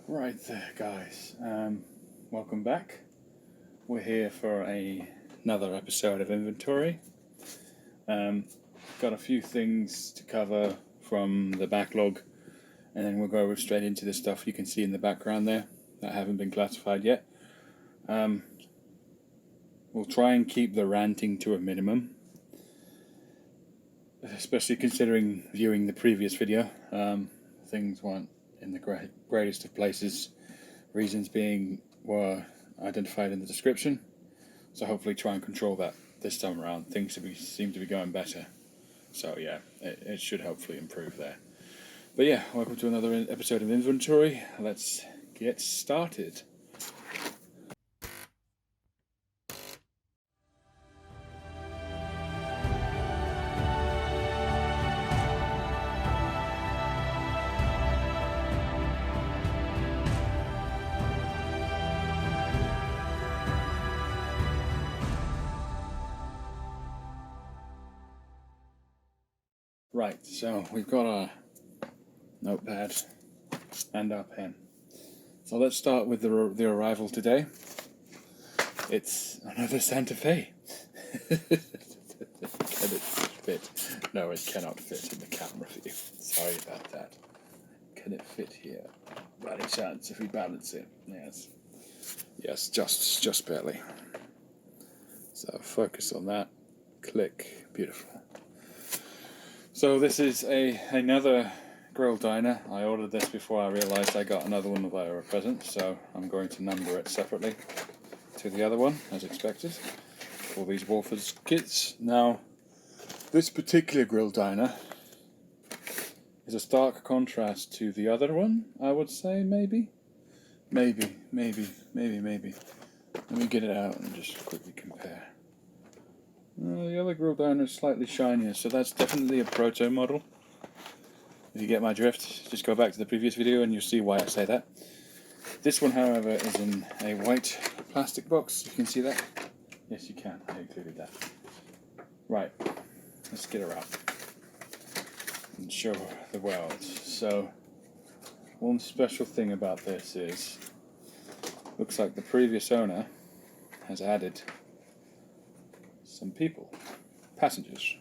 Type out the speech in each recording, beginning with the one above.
Right there, guys. Welcome back. We're here for another episode of Inventory. Got a few things to cover from the backlog, and then we'll go straight into the stuff you can see in the background there that haven't been classified yet. We'll try and keep the ranting to a minimum, especially considering viewing the previous video. Things weren't in the greatest of places, reasons being were identified in the description, so hopefully try and control that this time around. Things seem to be going better, so yeah, it should hopefully improve there. But yeah, welcome to another episode of Inventory. Let's get started. Right, so we've got our notepad and our pen. So let's start with the arrival today. It's another Santa Fe. Can it fit? No, it cannot fit in the camera view. Sorry about that. Can it fit here? By any chance, if we balance it? Yes. Yes, just barely. So focus on that. Click. Beautiful. So this is another grill diner. I ordered this before I realised I got another one via a present, so I'm going to number it separately to the other one, as expected. All these Wolfers kits. Now, this particular grill diner is a stark contrast to the other one, I would say, maybe. Maybe. Let me get it out and just quickly compare. The other grill diner is slightly shinier, so that's definitely a proto model. If you get my drift, just go back to the previous video and you'll see why I say that. This one, however, is in a white plastic box. You can see that? Yes, you can. I included that. Right, let's get her out and show the world. So, one special thing about this is, looks like the previous owner has added some people, passengers.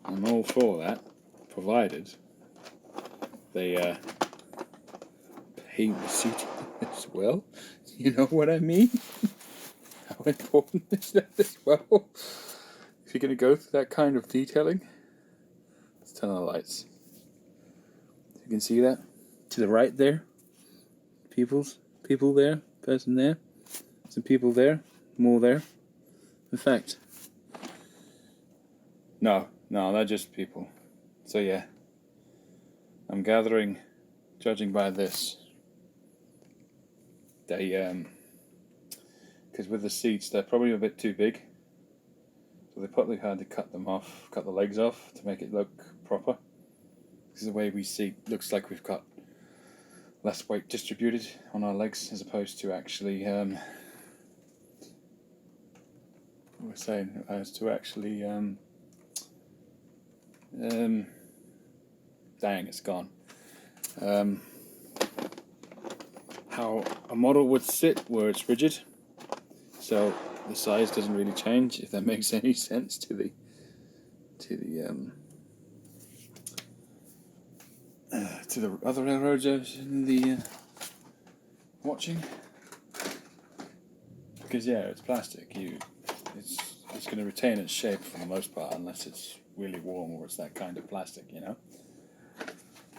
I'm all for that, provided they paint the seat as well. You know what I mean? How important is that as well? If you're going to go through that kind of detailing, let's turn on the lights. You can see that to the right there. People there, person there, some people there, more there. In fact, no, they're just people. So yeah, I'm gathering, judging by this, they because with the seats they're probably a bit too big, so they probably had to cut the legs off to make it look proper. Because the way we seat looks like we've got less weight distributed on our legs as opposed to actually dang, it's gone. How a model would sit where it's rigid, so the size doesn't really change, if that makes any sense to the other railroads in the watching. Because yeah, it's plastic. It's going to retain its shape for the most part, unless it's really warm or it's that kind of plastic, you know.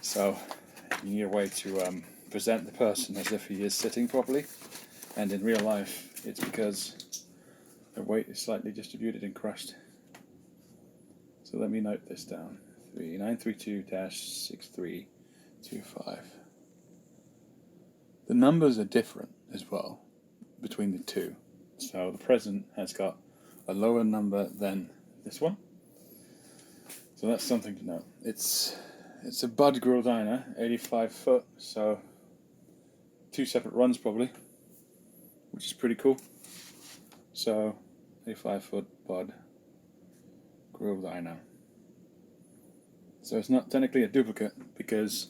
So you need a way to present the person as if he is sitting properly, and in real life, it's because the weight is slightly distributed and crushed. So let me note this down: 932-6325. The numbers are different as well between the two. So the present has got a lower number than this one. So that's something to note. It's a Bud Grill Diner, 85 foot, so 2 separate runs probably, which is pretty cool. So 85 foot Bud Grill Diner. So it's not technically a duplicate because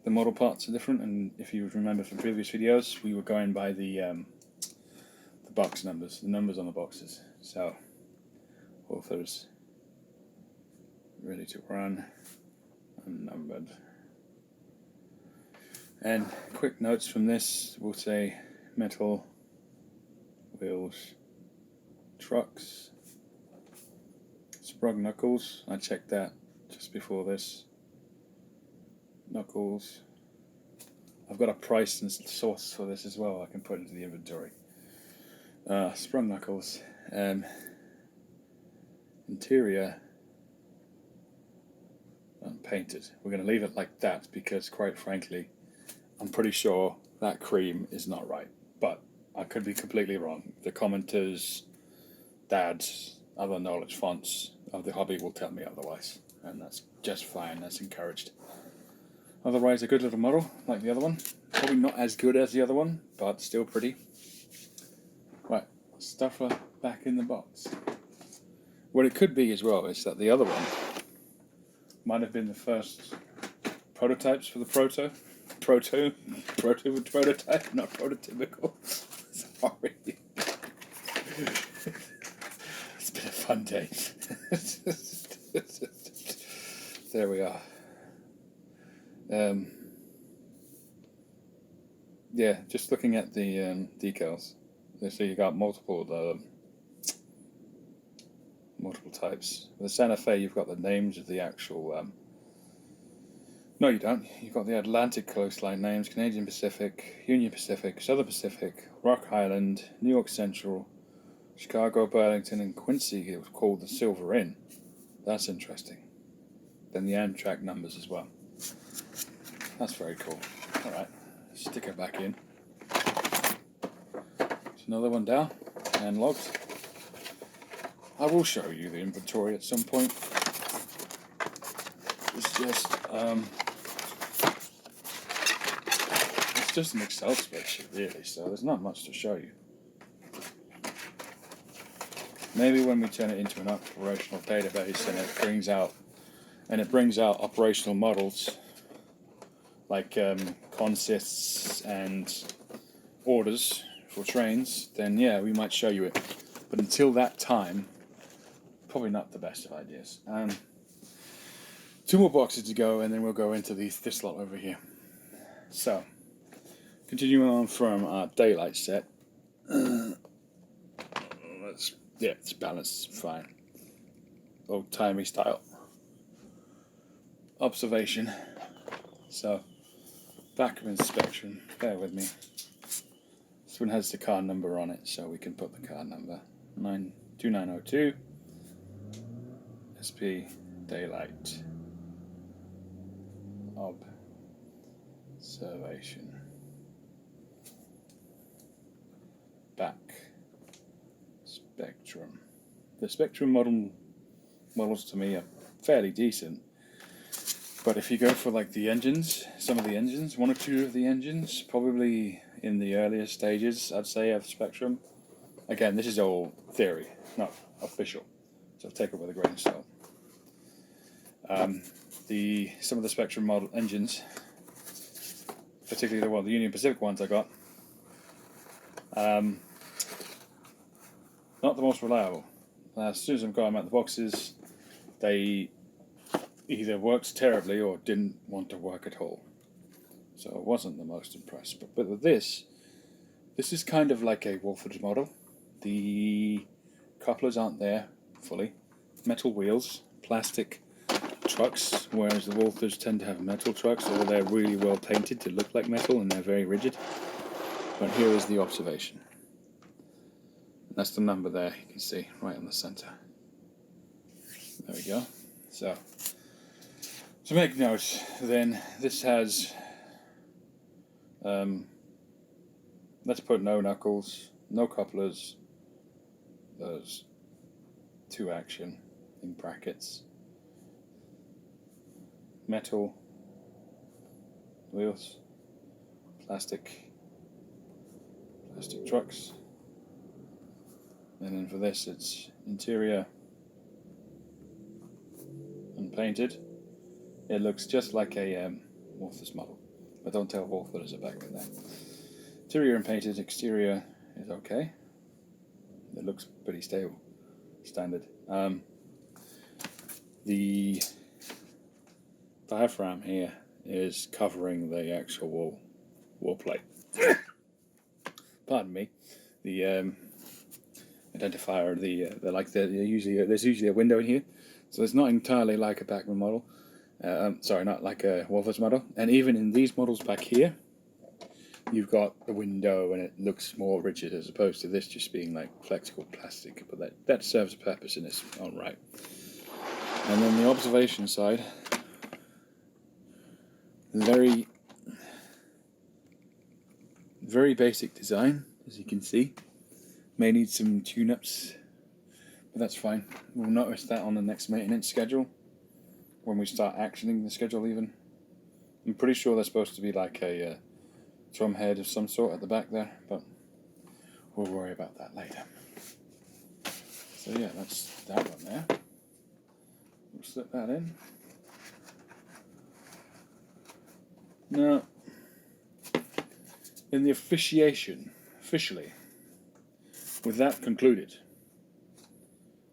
the model parts are different, and if you remember from previous videos, we were going by the box numbers, the numbers on the boxes. So, authors, ready to run, unnumbered. And quick notes from this, we'll say metal, wheels, trucks, sprung knuckles, I checked that just before this. Knuckles. I've got a price and source for this as well, I can put into the inventory. Sprung knuckles. Interior unpainted. We're going to leave it like that because, quite frankly, I'm pretty sure that cream is not right. But I could be completely wrong. The commenters, dads, other knowledge fonts of the hobby will tell me otherwise. And that's just fine, that's encouraged. Otherwise, a good little model, like the other one. Probably not as good as the other one, but still pretty. Right, stuff her back in the box. What it could be as well is that the other one might have been the first prototypes for the prototype, not prototypical. Sorry. It's been a fun day. There we are. Yeah, just looking at the decals. So you got multiple types. With the Santa Fe, you've got the names of the actual. No, you don't. You've got the Atlantic coastline names: Canadian Pacific, Union Pacific, Southern Pacific, Rock Island, New York Central, Chicago, Burlington, and Quincy. It was called the Silver Inn. That's interesting. Then the Amtrak numbers as well. That's very cool. All right, stick it back in. There's another one down and logged. I will show you the inventory at some point. It's just an Excel spreadsheet, really, so there's not much to show you. Maybe when we turn it into an operational database and it brings out operational models like consists and orders for trains, then yeah, we might show you it. But until that time, probably not the best of ideas. 2 more boxes to go, and then we'll go into this lot over here. So, continuing on from our daylight set. It's balanced, fine. Old-timey style. Observation. So, back of inspection. Bear with me. This one has the car number on it, so we can put the car number 2902 SP Daylight Observation. Back Spectrum. The Spectrum models to me are fairly decent, but if you go for like the engines, some of the engines, 1 or 2 of the engines, probably in the earlier stages, I'd say, of Spectrum. Again, this is all theory, not official, so take it with a grain of salt. Some of the Spectrum model engines, particularly the Union Pacific ones I got, not the most reliable. As soon as I've got them out of the boxes, they either worked terribly or didn't want to work at all. So I wasn't the most impressed. But with this is kind of like a Wolford model. The couplers aren't there fully. Metal wheels, plastic trucks, whereas the Wolfords tend to have metal trucks, or they're really well painted to look like metal and they're very rigid. But here is the observation. That's the number there, you can see, right in the center. There we go. So, to make note, then, this has, let's put no knuckles, no couplers, those 2 action in brackets, metal wheels, plastic trucks, and then for this it's interior unpainted. It looks just like a Morphus model. but don't tell Wolf that there's a back with that. Interior and painted, exterior is okay. It looks pretty stable, standard. The diaphragm here is covering the actual wall plate. Pardon me. The identifier, there's usually a window in here, so it's not entirely like a Bachmann model. Sorry, not like a Wolfers model. And even in these models back here, you've got the window and it looks more rigid as opposed to this just being like flexible plastic. But that serves a purpose in its own right. And then the observation side, very basic design, as you can see. May need some tune-ups, but that's fine. We'll notice that on the next maintenance schedule, when we start actioning the schedule even. I'm pretty sure there's supposed to be like a drum head of some sort at the back there, but we'll worry about that later. So yeah, that's that one there. We'll slip that in. Now, in the officially, with that concluded,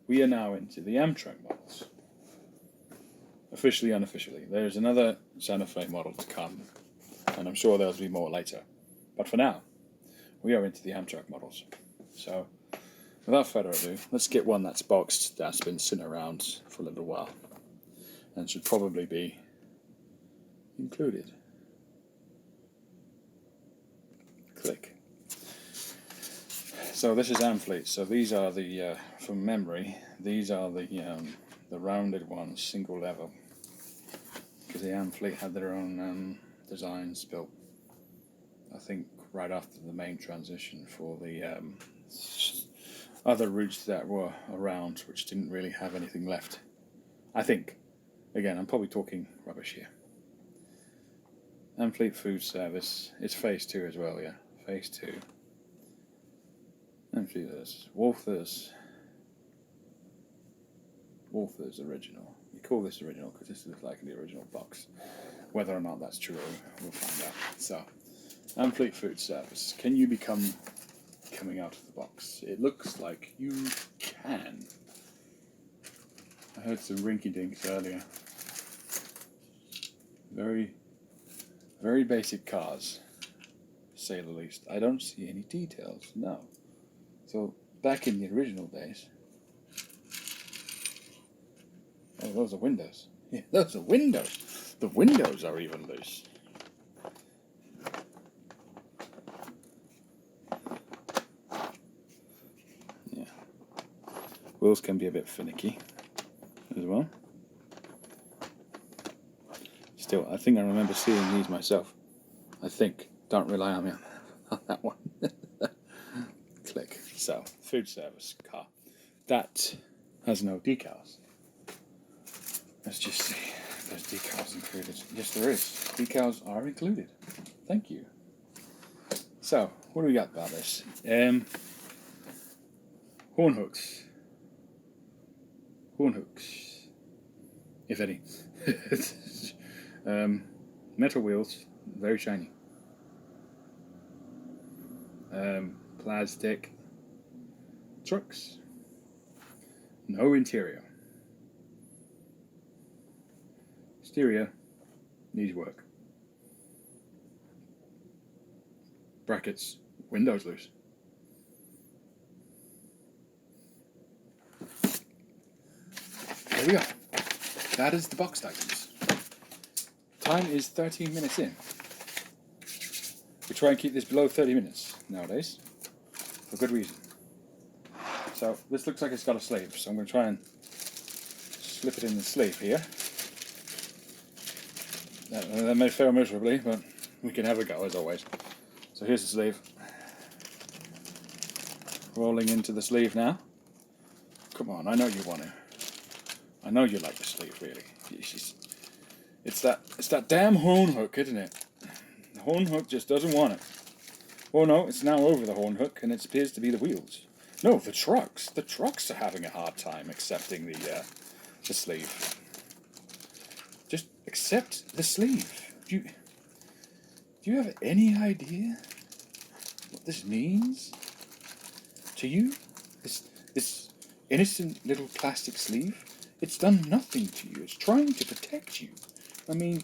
we are now into the Amtrak models. Officially, unofficially. There's another Santa Fe model to come, and I'm sure there'll be more later. But for now, we are into the Amtrak models. So, without further ado, let's get one that's boxed, that's been sitting around for a little while, and should probably be included. Click. So this is Amfleet. So these are the, from memory, these are the rounded ones, single level, because the Amfleet had their own designs built, I think, right after the main transition for the other routes that were around, which didn't really have anything left. I think. Again, I'm probably talking rubbish here. Amfleet Food Service. It's Phase 2 as well, yeah. Phase 2. Amfleet Wolfers original. We call this original because this looks like the original box. Whether or not that's true, we'll find out. So, Amfleet Food Service. Can you become coming out of the box? It looks like you can. I heard some rinky-dinks earlier. Very, very basic cars, to say the least. I don't see any details, no. So, back in the original days... Oh, those are windows. Yeah, those are windows. The windows are even loose. Yeah. Wheels can be a bit finicky as well. Still, I think I remember seeing these myself. I think. Don't rely on me on that one. Click. So, food service car. That has no decals. Let's just see if there's decals included. Yes, there is. Decals are included. Thank you. So, what do we got about this? Horn hooks. Horn hooks. If any. Metal wheels. Very shiny. Plastic trucks. No interior. Exterior needs work. Brackets, windows loose. There we are. That is the boxed items. Time is 13 minutes in. We try and keep this below 30 minutes nowadays, for good reason. So this looks like it's got a sleeve, so I'm going to try and slip it in the sleeve here. That may fail miserably, but we can have a go as always. So here's the sleeve. Rolling into the sleeve now. Come on, I know you want to. I know you like the sleeve, really. It's that damn horn hook, isn't it? The horn hook just doesn't want it. Oh no, it's now over the horn hook, and it appears to be the wheels. No, the trucks. The trucks are having a hard time accepting the sleeve. Just accept the sleeve. Do you have any idea what this means to you? This innocent little plastic sleeve? It's done nothing to you. It's trying to protect you. I mean,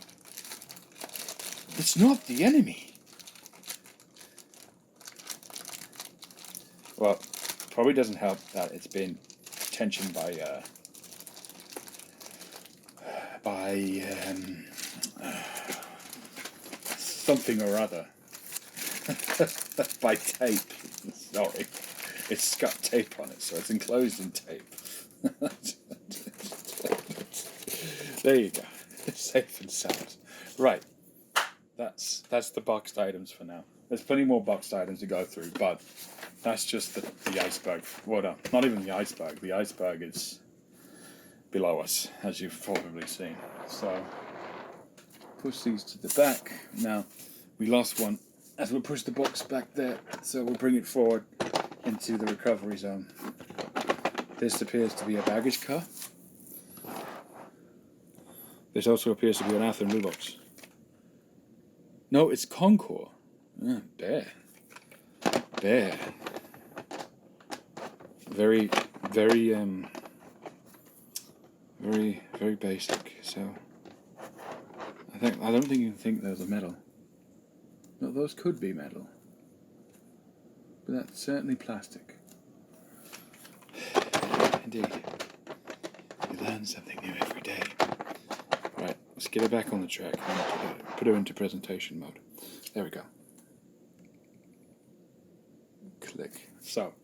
it's not the enemy. Well, probably doesn't help that it's been tensioned by something or other. By tape. Sorry. It's got tape on it, so it's enclosed in tape. There you go. It's safe and sound. Right. That's the boxed items for now. There's plenty more boxed items to go through, but that's just the iceberg. Well, no, not even the iceberg. The iceberg is below us, as you've probably seen. So, push these to the back. Now, we lost one as we push the box back there, so we'll bring it forward into the recovery zone. This appears to be a baggage car. This also appears to be an Athearn blue box. No, it's Con-Cor. Bear. Very basic. So I don't think you can think those are metal. No, those could be metal, but that's certainly plastic. Indeed, you learn something new every day. Right, let's get it back on the track and put her into presentation mode. There we go. Click. So,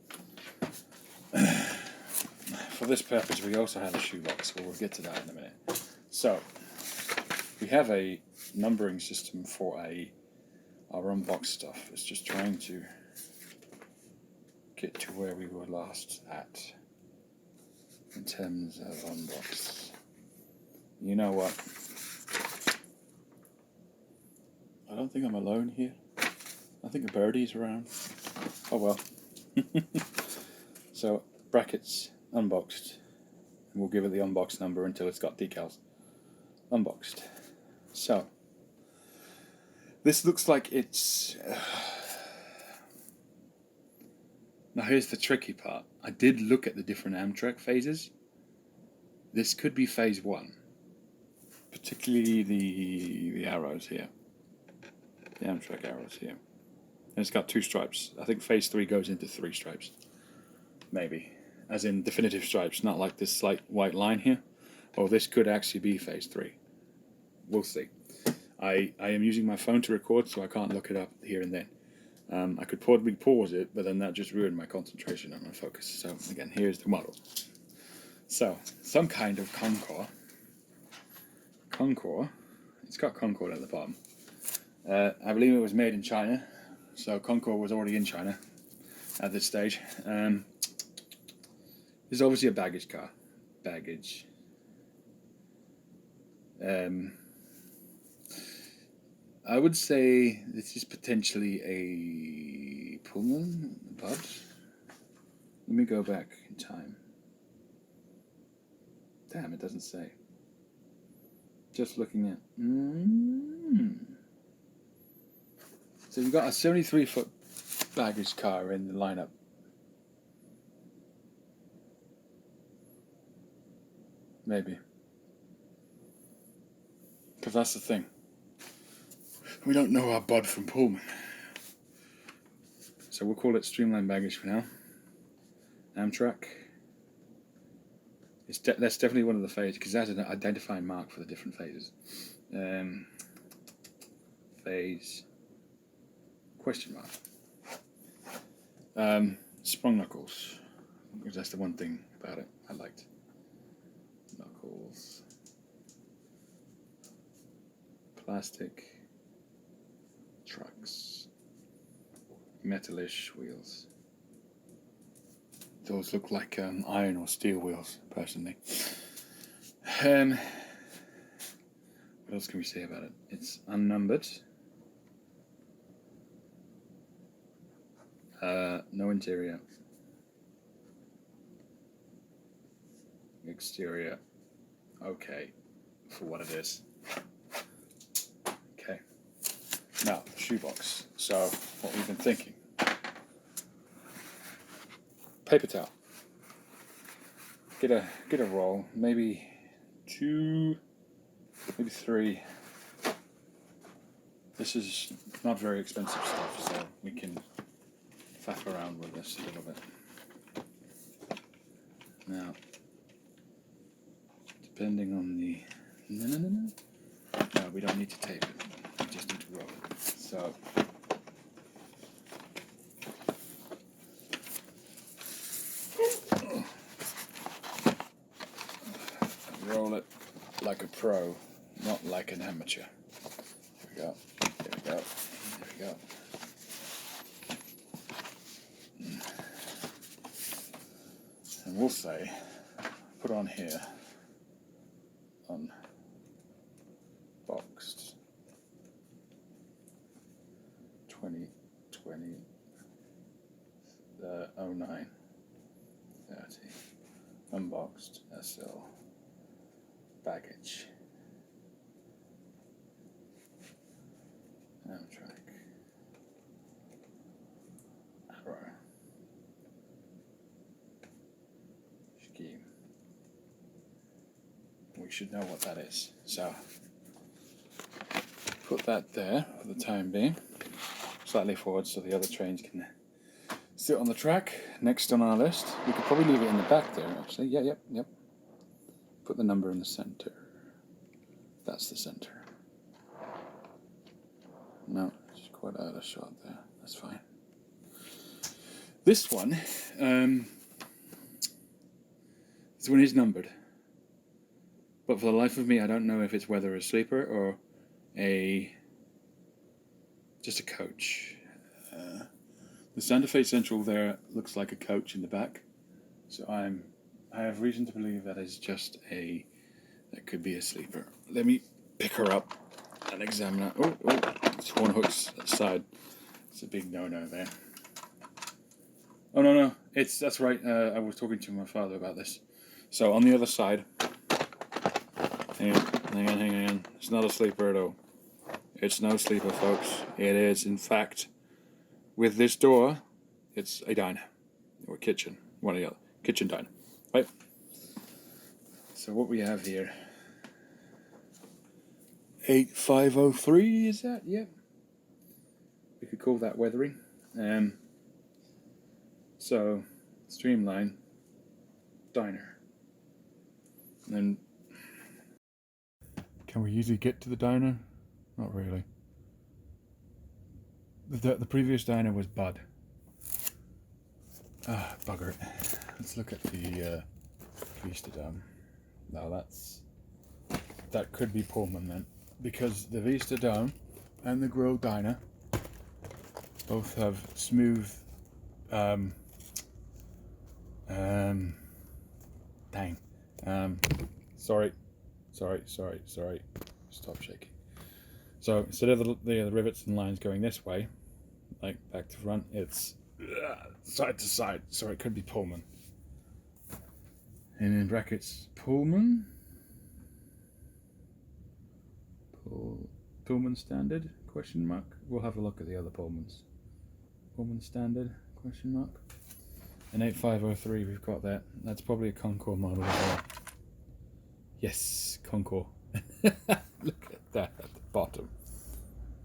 for this purpose, we also have a shoebox, but we'll get to that in a minute. So, we have a numbering system for our unboxed stuff. It's just trying to get to where we were last at in terms of unboxed. You know what? I don't think I'm alone here. I think a birdie's around. Oh well. So, brackets, unboxed. And we'll give it the unboxed number until it's got decals. Unboxed. So, this looks like it's... Now here's the tricky part. I did look at the different Amtrak phases. This could be phase 1. Particularly the arrows here. The Amtrak arrows here. And it's got 2 stripes. I think phase 3 goes into 3 stripes. Maybe. As in definitive stripes, not like this slight white line here. Or this could actually be phase 3. We'll see. I am using my phone to record, so I can't look it up here and then. I could probably pause it, but then that just ruined my concentration and my focus. So again, here's the model. So, some kind of Con-Cor. Con-Cor. It's got Con-Cor at the bottom. I believe it was made in China. So Con-Cor was already in China at this stage. This is obviously a baggage car. Baggage. I would say this is potentially a Pullman, but let me go back in time. Damn, it doesn't say. Just looking at... So you've got a 73-foot baggage car in the lineup. Maybe. Because that's the thing. We don't know our bud from Pullman. So we'll call it Streamline Baggage for now. Amtrak. That's definitely one of the phases, because that's an identifying mark for the different phases. Phase... Question mark. Sprung knuckles. Because that's the one thing about it I liked. Knuckles. Plastic. Trucks. Metalish wheels. Those look like iron or steel wheels, personally. What else can we say about it? It's unnumbered. No interior. Exterior. Okay, for what it is. Okay. Now, shoebox. So, what we've been thinking. Paper towel. Get a roll, maybe 2, maybe 3. This is not very expensive stuff, so we can faff around with this a little bit. Now, depending on the... No, we don't need to tape it. We just need to roll it. So, roll it like a pro, not like an amateur. There we go. There we go. There we go. And we'll say, put on here, unboxed 2020 09 30 unboxed SL baggage. Amtrak Arrow scheme. We should know what that is. So put that there for the time being. Slightly forward so the other trains can sit on the track. Next on our list, we could probably leave it in the back there actually. Yeah, yep. Put the number in the center. That's the center. No, it's quite out of shot there. That's fine. This one is numbered. But for the life of me, I don't know if it's whether a sleeper or just a coach. The Santa Fe Central there looks like a coach in the back. So I have reason to believe that is just that could be a sleeper. Let me pick her up and examine her. Oh, it's horn hooks side. It's a big no-no there. Oh, no, that's right. I was talking to my father about this. So on the other side, hang on. It's not a sleeper at all. It's no sleeper, folks. It is, in fact, with this door, it's a diner or kitchen, one or the other. Kitchen diner, right? So what we have here, 8503, is that? Yep. We could call that weathering. So, streamline, diner. And then, can we usually get to the diner? Not really. The previous diner was Bud. Bugger it. Let's look at the Vista Dome. Now that could be Pullman then, because the Vista Dome and the Grill Diner both have smooth. Sorry. Stop shaking. So instead of the rivets and lines going this way, like back to front, it's side to side. So it could be Pullman. And in brackets, Pullman standard, question mark. We'll have a look at the other Pullmans. Pullman standard, question mark. And 8503, we've got that. That's probably a Con-Cor model as well. Yes, Con-Cor. Look at that at the bottom.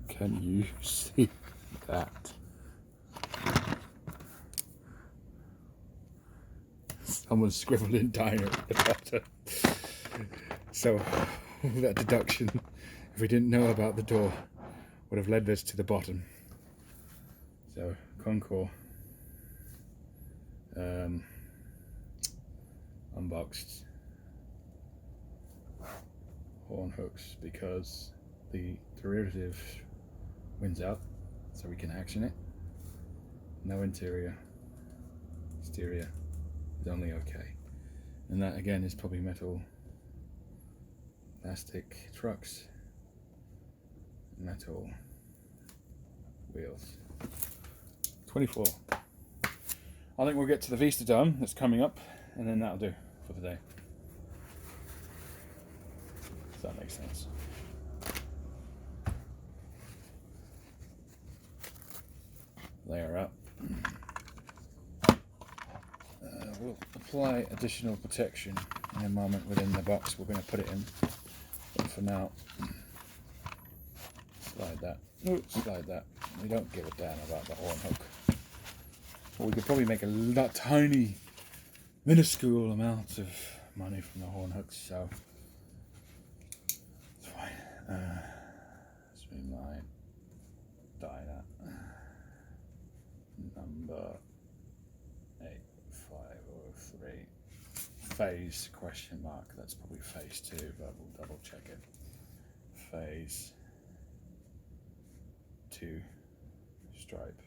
Can you see that? Someone scribbled in diner at the bottom. So, that deduction, if we didn't know about the door, would have led us to the bottom. So, Con-Cor. Unboxed. Horn hooks, because the derivative wins out, so we can action it. No interior. Exterior is only okay. And that again is probably metal, plastic trucks, metal wheels. 24. I think we'll get to the Vista Dome that's coming up, and then that'll do for the day. If that makes sense. layer up. We'll apply additional protection in a moment within the box we're going to put it in. But for now, slide that. Slide that. We don't give a damn about the horn hook. Well, we could probably make a tiny, minuscule amount of money from the horn hooks, so it's fine. Streamline, die that. Number 8503. Phase question mark. That's probably phase 2, but we'll double check it. Phase 2 stripe.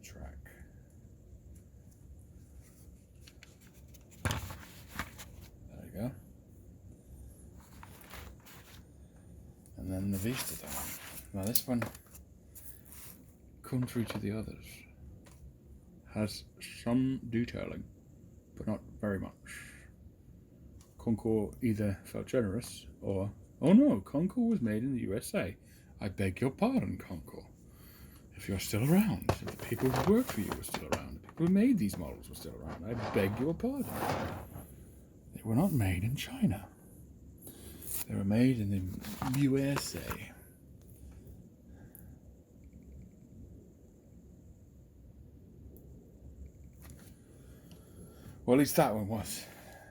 Track. There we go. And then the Vista down. Now this one, contrary to the others, has some detailing, but not very much. Con-Cor either felt generous or, oh no, Con-Cor was made in the USA. I beg your pardon, Con-Cor. If you're still around, if the people who work for you were still around, the people who made these models were still around, I beg your pardon. They were not made in China. They were made in the USA. Well, at least that one was,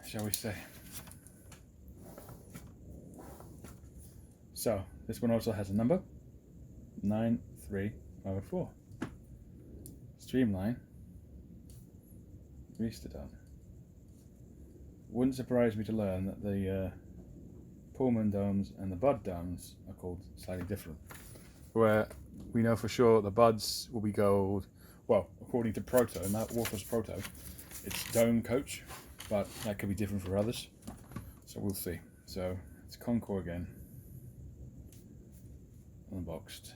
shall we say. So, this one also has a number, 9304. Streamline, Vista done. Wouldn't surprise me to learn that the Pullman domes and the Bud domes are called slightly different. Where we know for sure the Buds will be gold, well, according to Proto, and that Wolfer's Proto, it's dome coach, but that could be different for others. So we'll see. So it's Con-Cor again. Unboxed.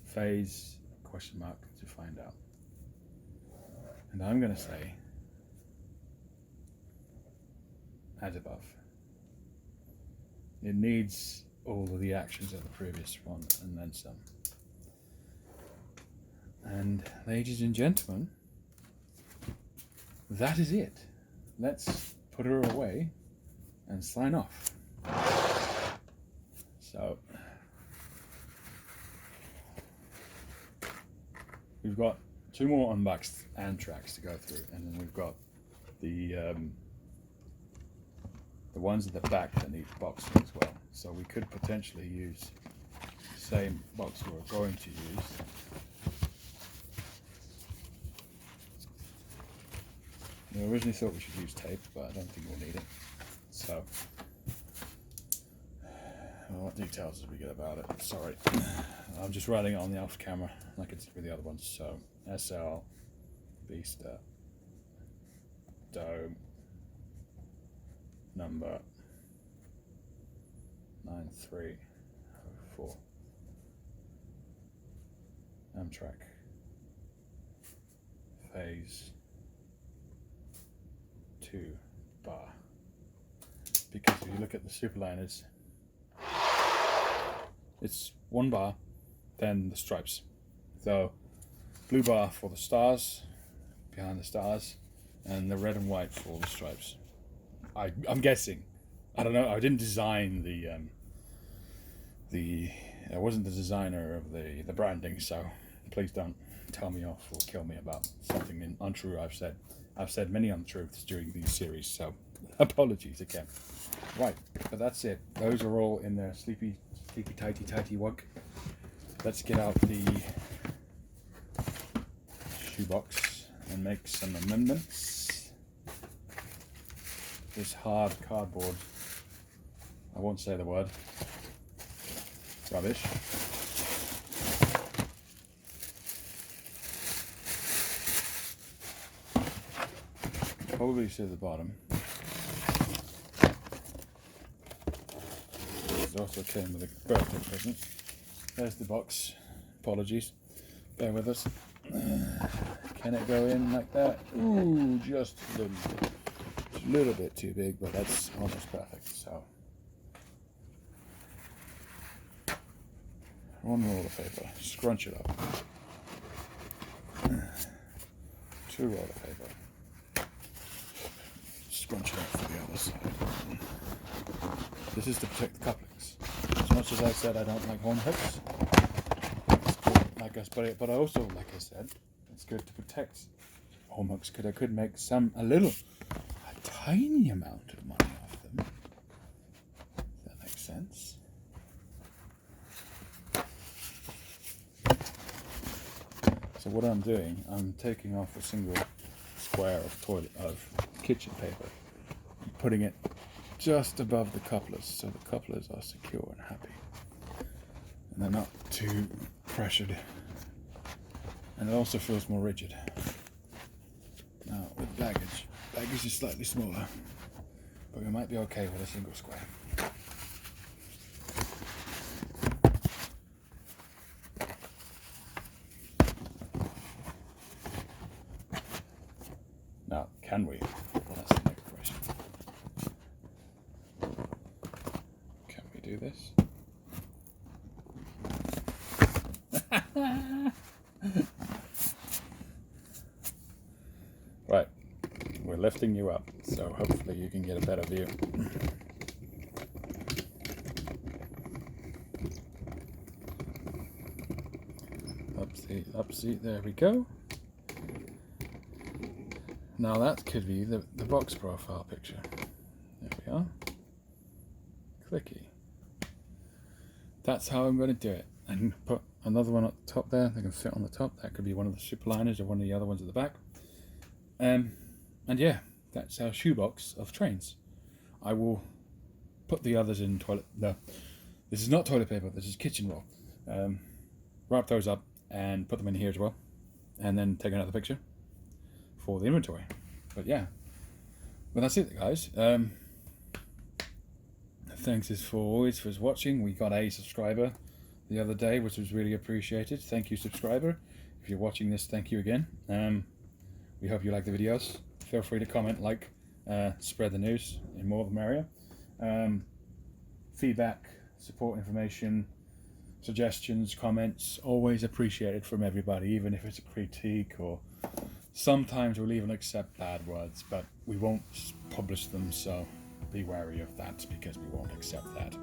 Phase question mark to find out. And I'm going to say as above. It needs all of the actions of the previous one and then some. And ladies and gentlemen, that is it. Let's put her away and sign off. So we've got 2 more unboxed and tracks to go through, and then we've got the ones at the back that need boxing as well. So we could potentially use the same box we're going to use. We originally thought we should use tape, but I don't think we'll need it. So, well, what details did we get about it? Sorry, I'm just writing it on the off camera like it's with the other ones. So, SL, Vista, Dome, number 9304, Amtrak, phase 2 bar. Because if you look at the superliners, it's 1 bar, then the stripes. So blue bar for the stars, behind the stars, and the red and white for all the stripes. I'm guessing. I don't know. I didn't design I wasn't the designer of the branding, so please don't tell me off or kill me about something untrue I've said. I've said many untruths during these series, so apologies again. Right, but that's it. Those are all in their sleepy, tighty wug. Let's get out the shoebox and make some amendments. This hard cardboard, I won't say the word, rubbish. Probably to the bottom. It also came with a birthday present. There's the box. Apologies. Bear with us. Can it go in like that? Ooh, just a little bit too big, but that's almost perfect. So, 1 roll of paper, scrunch it up. 2 roll of paper, scrunch it up for the other side. This is to protect the couplings. As much as I said I don't like horn hooks, it's good, but I also, like I said, it's good to protect horn hooks because I could make a tiny amount of money off them. Does that make sense? So what I'm doing, I'm taking off a single square of kitchen paper and putting it just above the couplers so the couplers are secure and happy. And they're not too pressured. And it also feels more rigid. Now with baggage is slightly smaller, but we might be okay with a single square. Now, can we? Well, that's the next question. Can we do this? Right, we're lifting you up, so hopefully you can get a better view. Up seat, there we go. Now that could be the box profile picture. There we are. Clicky. That's how I'm going to do it. And put another one at the top there. They can fit on the top. That could be one of the superliners or one of the other ones at the back. And yeah, that's our shoebox of trains. I will put the others in toilet. No, this is not toilet paper. This is kitchen roll. Wrap those up and put them in here as well. And then take another picture for the inventory. But yeah, well, that's it, guys. Thanks as always for watching. We got a subscriber the other day, which was really appreciated. Thank you, subscriber. If you're watching this, thank you again. We hope you like the videos. Feel free to comment, like, spread the news, and more the merrier. Feedback, support information, suggestions, comments, always appreciated from everybody, even if it's a critique, or sometimes we'll even accept bad words, but we won't publish them, so be wary of that because we won't accept that.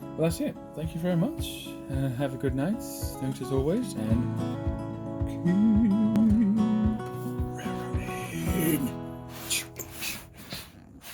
Well, that's it. Thank you very much. Have a good night. Thanks as always, and